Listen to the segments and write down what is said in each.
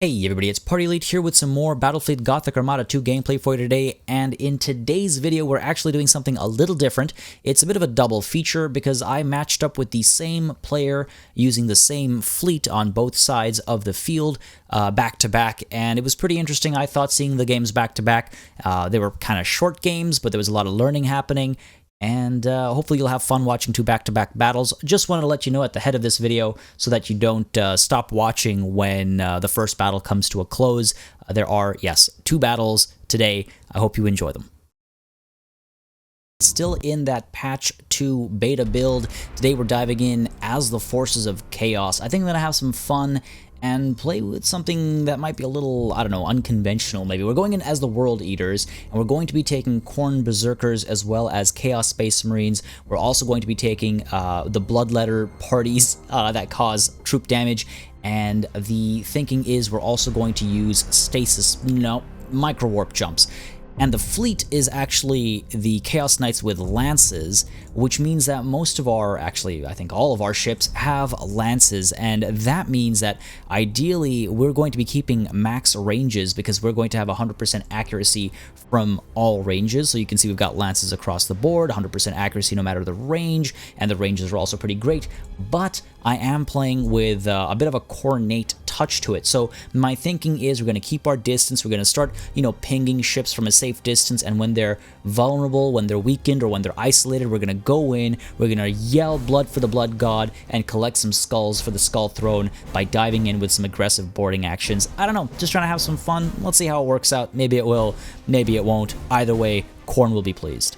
Hey everybody, it's Party Elite here with some more Battlefleet Gothic Armada 2 gameplay for you today, and in today's video we're actually doing something a little different. It's a bit of a double feature because I matched up with the same player using the same fleet on both sides of the field back to back, and it was pretty interesting, I thought, seeing the games back to back. They were kind of short games, but there was a lot of learning happening. And hopefully you'll have fun watching two back-to-back battles. Just wanted to let you know at the head of this video so that you don't stop watching when the first battle comes to a close. There are, yes, two battles today. I hope you enjoy them. Still in that patch 2 beta build. Today we're diving in as the Forces of Chaos. I think I'm going to have some fun and play with something that might be a little, I don't know, unconventional maybe. We're going in as the World Eaters, and we're going to be taking Khorne Berserkers as well as Chaos Space Marines. We're also going to be taking the Bloodletter parties that cause troop damage, and the thinking is we're also going to use micro warp jumps. And the fleet is actually the Chaos Knights with lances, which means that most of our, actually I think all of our ships have lances, and that means that ideally we're going to be keeping max ranges because we're going to have 100% accuracy from all ranges. So you can see we've got lances across the board, 100% accuracy no matter the range, and the ranges are also pretty great, but I am playing with a bit of a Khornate touch to it. So my thinking is we're going to keep our distance, we're going to start, pinging ships from a safe distance, and when they're vulnerable, when they're weakened, or when they're isolated, we're going to go in, we're going to yell blood for the blood god, and collect some skulls for the skull throne by diving in with some aggressive boarding actions. I don't know, just trying to have some fun. Let's see how it works out. Maybe it will, maybe it won't. Either way, Khorne will be pleased.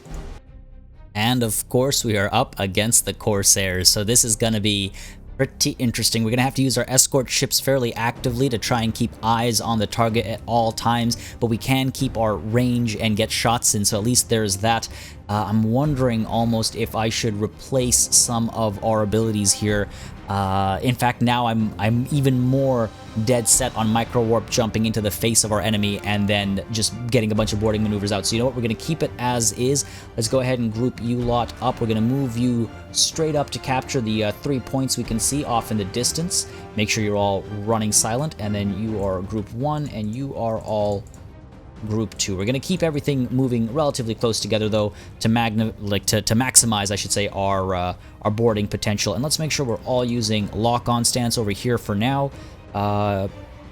And of course, we are up against the Corsairs, so this is going to be pretty interesting. We're going to have to use our escort ships fairly actively to try and keep eyes on the target at all times, but we can keep our range and get shots in, so at least there's that. I'm wondering almost if I should replace some of our abilities here. In fact, now I'm even more dead set on micro warp jumping into the face of our enemy and then just getting a bunch of boarding maneuvers out. So you know what, we're going to keep it as is. Let's go ahead and group you lot up. We're going to move you straight up to capture the 3 points we can see off in the distance. Make sure you're all running silent, and then you are group 1 and you are all group 2. We're going to keep everything moving relatively close together though to maximize, I should say, our boarding potential. And let's make sure we're all using lock-on stance over here for now.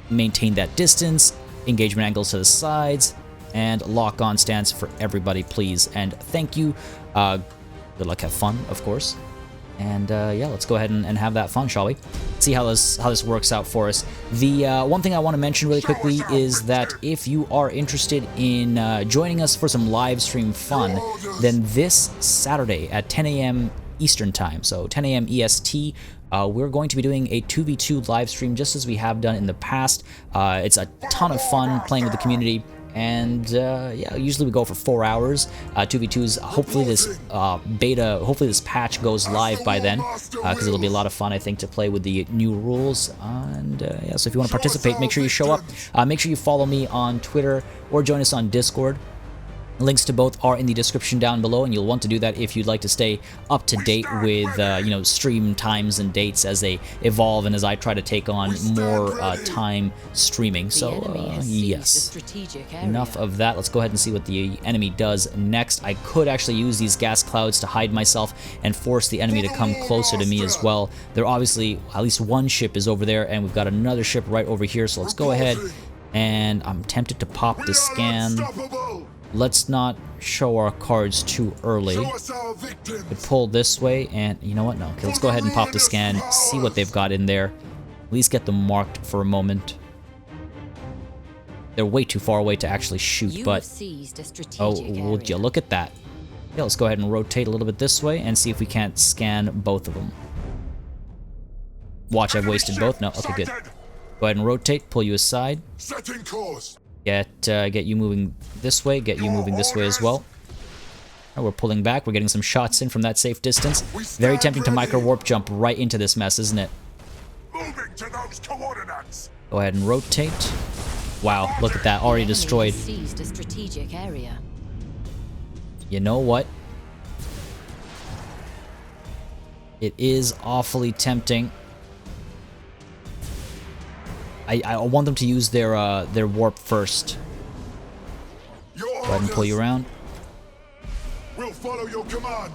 Maintain that distance, engagement angles to the sides, and lock-on stance for everybody, please. And thank you. Good luck, have fun, of course. And yeah, let's go ahead and have that fun, shall we? See how this works out for us. The one thing I want to mention really quickly is that if you are interested in joining us for some live stream fun, then this Saturday at 10 a.m. Eastern Time, so 10 a.m. EST, we're going to be doing a 2v2 live stream just as we have done in the past. It's a ton of fun playing with the community. And yeah, usually we go for 4 hours. 2v2s. Hopefully this hopefully this patch goes live by then, because it'll be a lot of fun, I think, to play with the new rules. And yeah, so if you want to participate, make sure you show up. Make sure you follow me on Twitter or join us on Discord. Links to both are in the description down below, and you'll want to do that if you'd like to stay up to date with stream times and dates as they evolve, and as I try to take on more time streaming. So yes, enough of that. Let's go ahead and see what the enemy does next. I could actually use these gas clouds to hide myself and force the enemy to come closer to me as well. There obviously, at least one ship is over there, and we've got another ship right over here, so let's go ahead, and I'm tempted to pop the scan. Let's not show our cards too early. We pull this way, and you know what? No. Okay, let's go ahead and pop the scan, see what they've got in there. At least get them marked for a moment. They're way too far away to actually shoot, but oh, would you look at that? Yeah, let's go ahead and rotate a little bit this way and see if we can't scan both of them. Watch, I've wasted both. No, okay, good. Go ahead and rotate, pull you aside. Setting course. Get you moving this way, get you moving this way as well. We're pulling back, we're getting some shots in from that safe distance. Very tempting to micro warp jump right into this mess, isn't it? Moving to those coordinates. Go ahead and rotate. Wow, look at that, already destroyed. You know what? It is awfully tempting I want them to use their warp first. Your Go ahead and pull you around. We'll follow your command.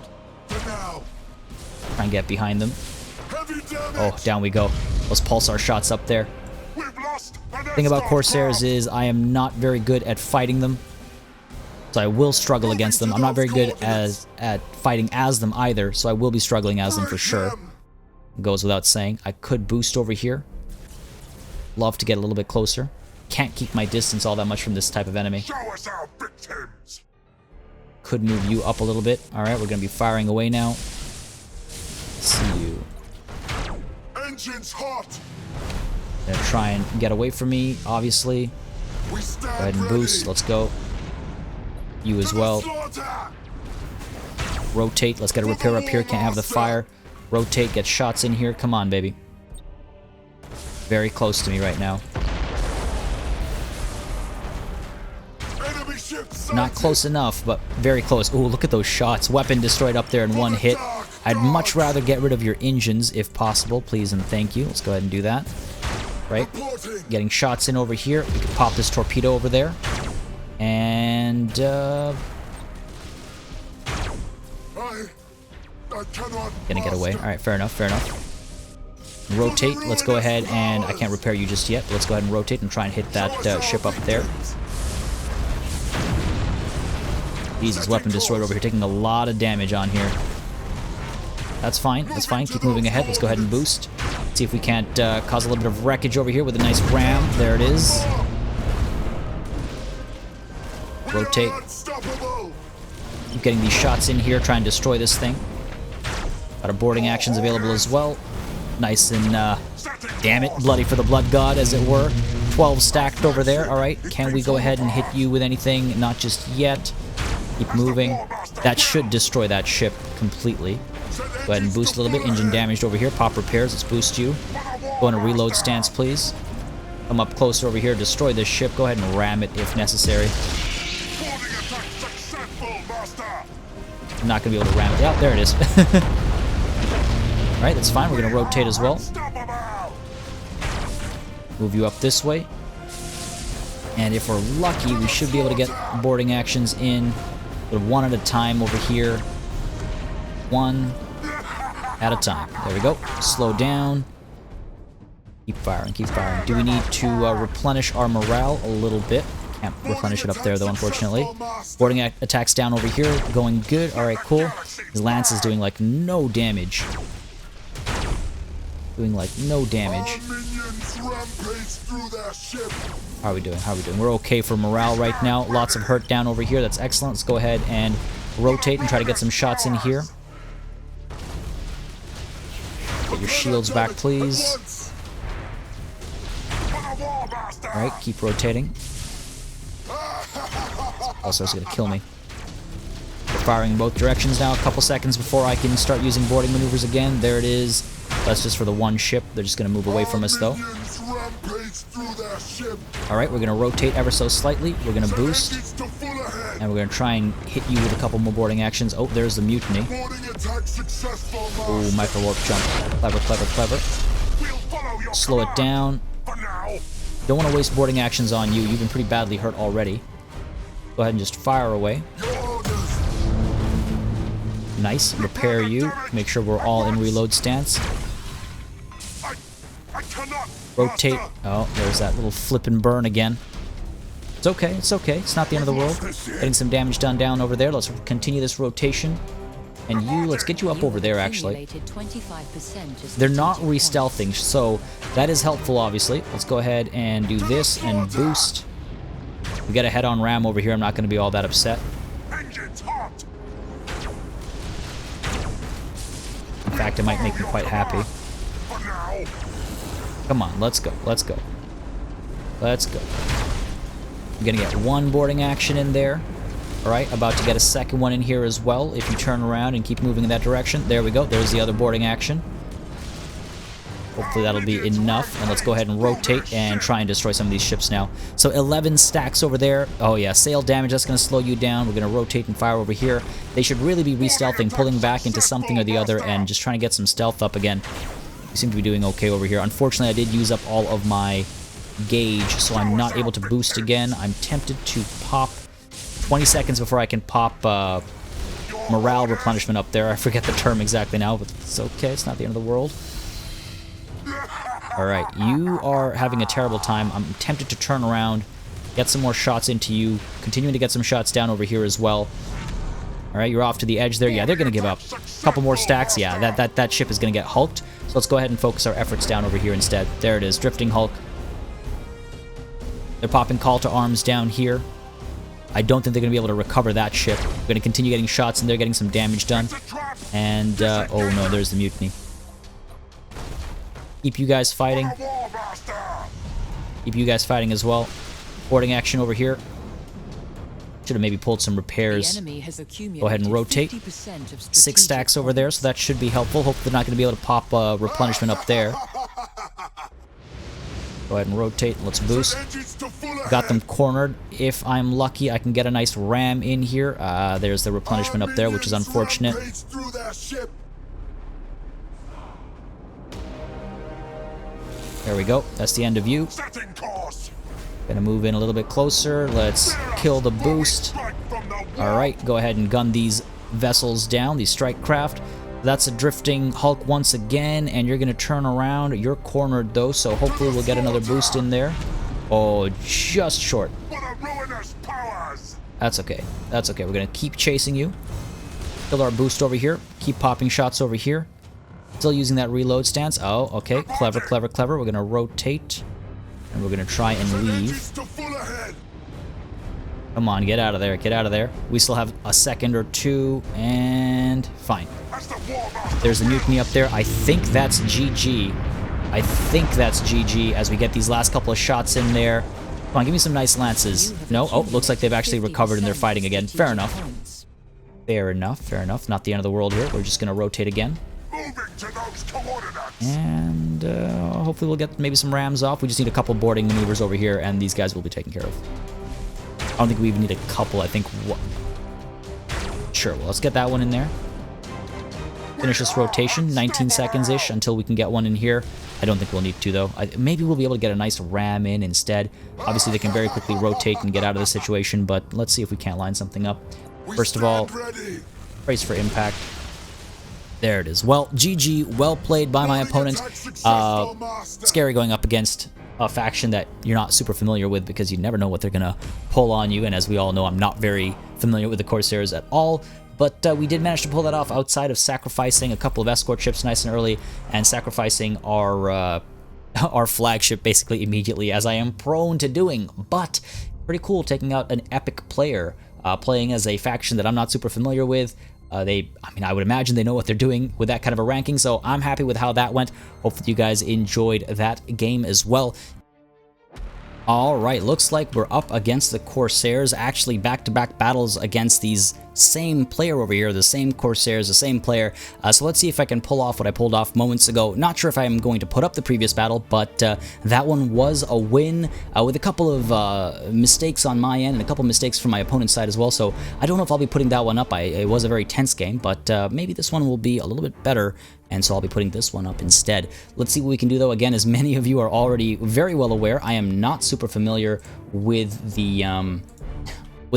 For now. Try and get behind them. Heavy damage. Oh, down we go. Those pulsar shots up there. We've lost an The thing about escort Corsairs craft. is I am not very good at fighting them. So I will struggle against them. I'm not very good at fighting as them either, so I will be struggling as them for sure. Goes without saying. I could boost over here. Love to get a little bit closer. Can't keep my distance all that much from this type of enemy. Show us our victims. Could move you up a little bit. Alright, we're going to be firing away now. See you. Engines hot. Gonna try and get away from me, obviously. We Go stand ahead and ready. boost. Let's go. You as well. Slaughter. Rotate. Let's get a repair up here. Can't have the fire. Rotate. Get shots in here. Come on, baby. Very close to me right now. Enemy ships Not close enough, but very close. Ooh, look at those shots. Weapon destroyed up there in one hit. I'd much rather get rid of your engines if possible. Please and thank you. Let's go ahead and do that. Right? Reporting. Getting shots in over here. We can pop this torpedo over there. And, I cannot. gonna get away. Alright, fair enough, fair enough. Rotate. Let's go ahead and... I can't repair you just yet, but let's go ahead and rotate and try and hit that ship up there. Jesus, weapon destroyed over here. Taking a lot of damage on here. That's fine. That's fine. Keep moving ahead. Let's go ahead and boost. See if we can't cause a little bit of wreckage over here with a nice ram. There it is. Rotate. Unstoppable. Keep getting these shots in here. Try and destroy this thing. Got our boarding actions available as well. Nice and, damn it, bloody for the blood god, as it were. 12 stacked over there. Alright, can we go ahead and hit you with anything? Not just yet. Keep moving. That should destroy that ship completely. Go ahead and boost a little bit. Engine damaged over here. Pop repairs. Let's boost you. Go in a reload stance, please. Come up closer over here. Destroy this ship. Go ahead and ram it if necessary. Boarding attack successful, master. I'm not going to be able to ram it. Yeah, there it is. Alright, that's fine. We're going to rotate as well. Unstoppable. Move you up this way. And if we're lucky, we should be able to get boarding actions in. But one at a time over here. One at a time. There we go. Slow down. Keep firing, keep firing. Do we need to replenish our morale a little bit? Can't replenish it up there, though, unfortunately. Boarding attacks down over here. Going good. Alright, cool. His lance is doing, like, no damage. Doing, like, no damage. Our minions rampage through their ship. How are we doing? How are we doing? We're okay for morale right now. Lots of hurt down over here. That's excellent. Let's go ahead and rotate and try to get some shots in here. Get your shields back, please. Alright, keep rotating. Also, it's going to kill me. We're firing in both directions now. A couple seconds before I can start using boarding maneuvers again. There it is. That's just for the one ship. They're just going to move away from us, though. Alright, we're going to rotate ever so slightly. We're going to boost. And we're going to try and hit you with a couple more boarding actions. Oh, there's the mutiny. Oh, micro warp jump. Clever, clever, clever. Slow it down. Don't want to waste boarding actions on you. You've been pretty badly hurt already. Go ahead and just fire away. Nice. Repair you. Make sure we're all in reload stance. Rotate. Oh, there's that little flip and burn again. It's okay. It's okay. It's not the end of the world. Getting some damage done down over there. Let's continue this rotation. And you, let's get you up over there, actually. They're not re-stealthing, so that is helpful, obviously. Let's go ahead and do this and boost. We got a head-on ram over here. I'm not going to be all that upset. In fact, it might make me quite happy. Come on, let's go. Let's go. Let's go. I'm going to get one boarding action in there. Alright, about to get a second one in here as well. If you turn around and keep moving in that direction. There we go. There's the other boarding action. Hopefully that'll be enough. And let's go ahead and rotate and try and destroy some of these ships now. So 11 stacks over there. Oh yeah, sail damage. That's going to slow you down. We're going to rotate and fire over here. They should really be re-stealthing, pulling back into something or the other, and just trying to get some stealth up again. We seem to be doing okay over here. Unfortunately, I did use up all of my gauge, so I'm not able to boost again. I'm tempted to pop 20 seconds before I can pop morale replenishment up there. I forget the term exactly now, but it's okay. It's not the end of the world. Alright, you are having a terrible time. I'm tempted to turn around, get some more shots into you, continuing to get some shots down over here as well. Alright, you're off to the edge there. Yeah, they're going to give up. A couple more stacks. Yeah, that ship is going to get hulked. So let's go ahead and focus our efforts down over here instead. There it is, drifting hulk. They're popping call to arms down here. I don't think they're going to be able to recover that ship. We're going to continue getting shots, and they're getting some damage done. And, oh no, there's the mutiny. Keep you guys fighting. Keep you guys fighting as well. Boarding action over here. Should have maybe pulled some repairs. Go ahead and rotate. 6 stacks over there, so that should be helpful. Hopefully they're not going to be able to pop replenishment up there. Go ahead and rotate. Let's boost. Got them cornered. If I'm lucky, I can get a nice ram in here. There's the replenishment up there, which is unfortunate. There we go. That's the end of you. Gonna move in a little bit closer. Let's kill the boost. Alright, go ahead and gun these vessels down, these strike craft. That's a drifting hulk once again, and you're gonna turn around. You're cornered though, so hopefully we'll get another boost in there. Oh, just short. That's okay. That's okay. We're gonna keep chasing you. Kill our boost over here. Keep popping shots over here. Still using that reload stance. Oh, okay. Clever, clever, clever. We're gonna rotate. And we're gonna try and leave. Come on, get out of there, get out of there. We still have a second or two, and fine. There's the mutiny up there. I think that's GG. I think that's GG as we get these last couple of shots in there. Come on, give me some nice lances. No? Oh, looks like they've actually recovered and they're fighting again. Fair enough. Fair enough, fair enough. Not the end of the world here. We're just gonna rotate again. And hopefully we'll get maybe some rams off. We just need a couple boarding maneuvers over here, and these guys will be taken care of. I don't think we even need a couple. I think sure, well, let's get that one in there. Finish this rotation, 19 seconds-ish until we can get one in here. I don't think we'll need to, though. Maybe we'll be able to get a nice ram in instead. Obviously, they can very quickly rotate and get out of the situation, but let's see if we can't line something up. First of all, brace for impact. There it is. Well, GG, well played by my opponent. Scary going up against a faction that you're not super familiar with because you never know what they're going to pull on you, and as we all know, I'm not very familiar with the Corsairs at all. But we did manage to pull that off outside of sacrificing a couple of escort ships nice and early and sacrificing our flagship basically immediately, as I am prone to doing. But pretty cool taking out an epic player, playing as a faction that I'm not super familiar with. I mean, I would imagine they know what they're doing with that kind of a ranking, so I'm happy with how that went. Hopefully you guys enjoyed that game as well. Alright, looks like we're up against the Corsairs, actually back-to-back battles against these same player over here, the same Corsairs, the same player. So let's see if I can pull off what I pulled off moments ago. Not sure if I'm going to put up the previous battle, but that one was a win with a couple of mistakes on my end and a couple of mistakes from my opponent's side as well. So I don't know if I'll be putting that one up. It was a very tense game, but maybe this one will be a little bit better, and so I'll be putting this one up instead. Let's see what we can do, though. Again, as many of you are already very well aware, I am not super familiar with the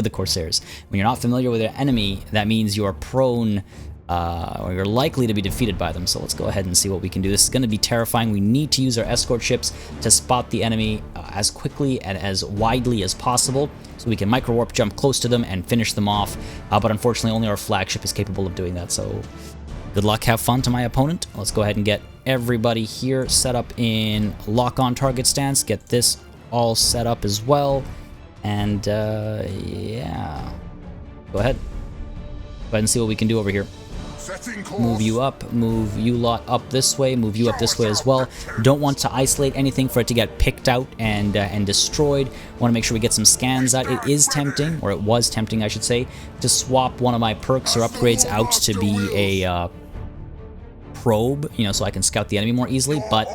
Corsairs. When you're not familiar with an enemy, that means you're prone, or you're likely to be defeated by them. So let's go ahead and see what we can do. This is going to be terrifying. We need to use our escort ships to spot the enemy as quickly and as widely as possible, so we can micro warp jump close to them and finish them off. But unfortunately, only our flagship is capable of doing that. So good luck, have fun to my opponent. Let's go ahead and get everybody here set up in lock-on target stance. Get this all set up as well. And, yeah. Go ahead. Go ahead and see what we can do over here. Move you up, move you lot up this way, move you up this way as well. Don't want to isolate anything for it to get picked out and destroyed. Want to make sure we get some scans out. It is tempting, or it was tempting, I should say, to swap one of my perks or upgrades out to be a probe, you know, so I can scout the enemy more easily, but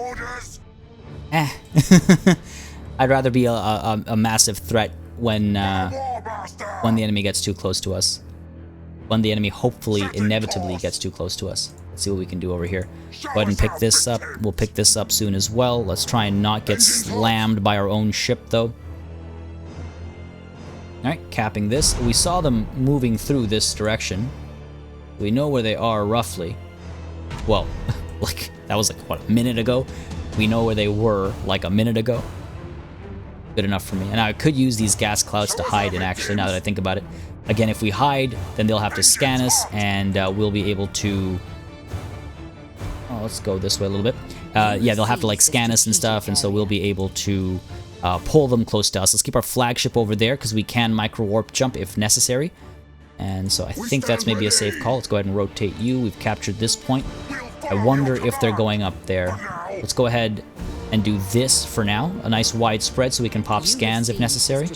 I'd rather be a massive threat when the enemy gets too close to us. When the enemy hopefully, inevitably gets too close to us. Let's see what we can do over here. Go ahead and pick this up. We'll pick this up soon as well. Let's try and not get slammed by our own ship, though. Alright, capping this. We saw them moving through this direction. We know where they are, roughly. Well, like, that was like, what, a minute ago? We know where they were, like, a minute ago. Good enough for me. And I could use these gas clouds to hide in, actually, now that I think about it. Again, if we hide, then they'll have to scan us, and we'll be able to... Oh, let's go this way a little bit. Yeah, they'll have to, like, scan us and stuff, and so we'll be able to pull them close to us. Let's keep our flagship over there, because we can micro-warp jump if necessary. And so I think that's maybe a safe call. Let's go ahead and rotate you. We've captured this point. I wonder if they're going up there. Let's go ahead and do this for now. A nice wide spread so we can pop scans if necessary.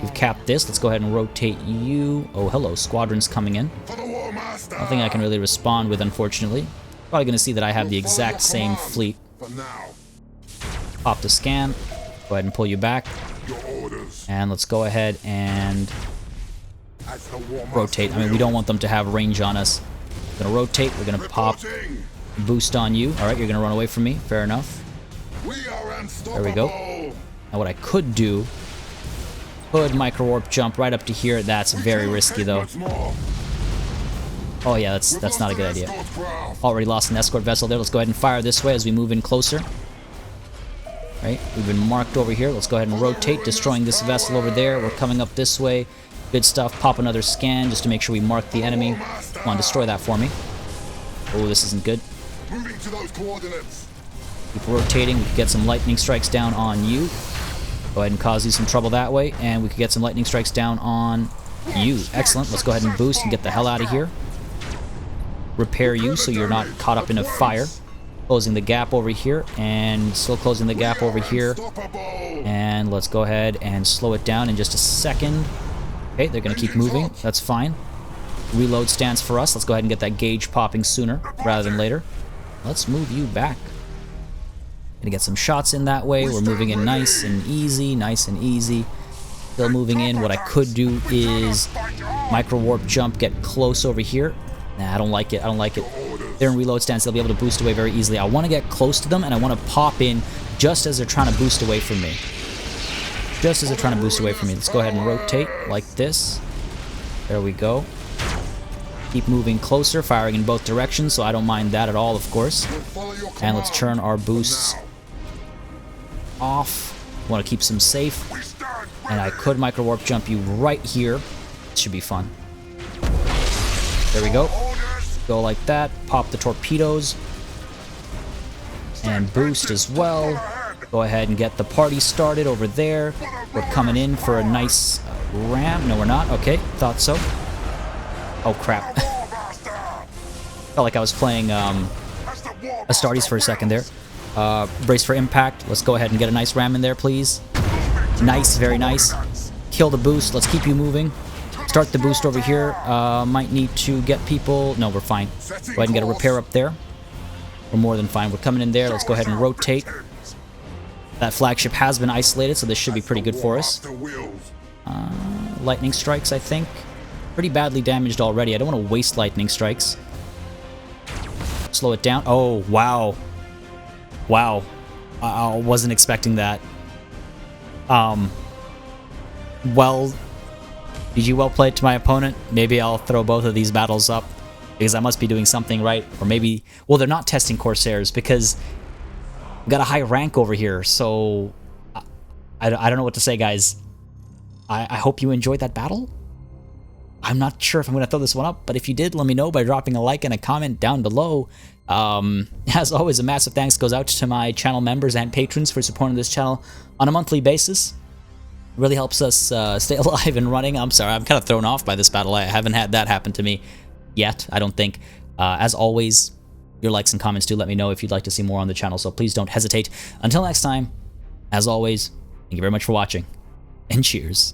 We've capped this. Let's go ahead and rotate you. Oh, hello. Squadron's coming in. Nothing I can really respond with, unfortunately. Probably going to see that I have the exact same fleet. Pop the scan. Go ahead and pull you back. And let's go ahead and rotate. I mean, we don't want them to have range on us. We're going to rotate. We're going to pop boost on you. Alright, you're going to run away from me. Fair enough. There we go. Now what I could do, could micro-warp jump right up to here. That's very risky, though. Oh yeah, that's not a good idea. Already lost an escort vessel there. Let's go ahead and fire this way as we move in closer. Right, we've been marked over here. Let's go ahead and rotate, destroying this vessel over there. We're coming up this way. Good stuff. Pop another scan just to make sure we mark the enemy. Come on, destroy that for me. Oh, this isn't good. Moving to those coordinates. Keep rotating. We can get some lightning strikes down on you. Go ahead and cause you some trouble that way, and we can get some lightning strikes down on you. Excellent. Let's go ahead and boost and get the hell out of here. Repair you so you're not caught up in a fire. Closing the gap over here, and still closing the gap over here. And let's go ahead and slow it down in just a second. Okay, they're going to keep moving. That's fine. Reload stands for us. Let's go ahead and get that gauge popping sooner rather than later. Let's move you back. Gonna get some shots in that way. We're moving in nice and easy, nice and easy. Still moving in. What I could do is micro-warp jump, get close over here. Nah, I don't like it. I don't like it. They're in reload stance. They'll be able to boost away very easily. I want to get close to them, and I want to pop in just as they're trying to boost away from me. Just as they're trying to boost away from me. Let's go ahead and rotate like this. There we go. Keep moving closer, firing in both directions, so I don't mind that at all, of course. And let's turn our boosts off. Want to keep some safe. And I could micro-warp jump you right here. It should be fun. There we go. Go like that. Pop the torpedoes. And boost as well. Go ahead and get the party started over there. We're coming in for a nice ram. No, we're not. Okay, thought so. Oh, crap. Felt like I was playing Astartes for a second there. Brace for impact. Let's go ahead and get a nice ram in there, please. Nice, very nice. Kill the boost. Let's keep you moving. Start the boost over here. Might need to get people... No, we're fine. Go ahead and get a repair up there. We're more than fine. We're coming in there. Let's go ahead and rotate. That flagship has been isolated, so this should be pretty good for us. Lightning strikes, I think. Pretty badly damaged already. I don't want to waste lightning strikes. Slow it down. Oh, wow. Wow. I wasn't expecting that. Well, GG, well played to my opponent. Maybe I'll throw both of these battles up because I must be doing something right. Or maybe... Well, they're not testing Corsairs because I've got a high rank over here. So I don't know what to say, guys. I hope you enjoyed that battle. I'm not sure if I'm going to throw this one up, but if you did, let me know by dropping a like and a comment down below. As always, a massive thanks goes out to my channel members and patrons for supporting this channel on a monthly basis. It really helps us stay alive and running. I'm sorry, I'm kind of thrown off by this battle. I haven't had that happen to me yet, I don't think. As always, your likes and comments do let me know if you'd like to see more on the channel, so please don't hesitate. Until next time, as always, thank you very much for watching, and cheers.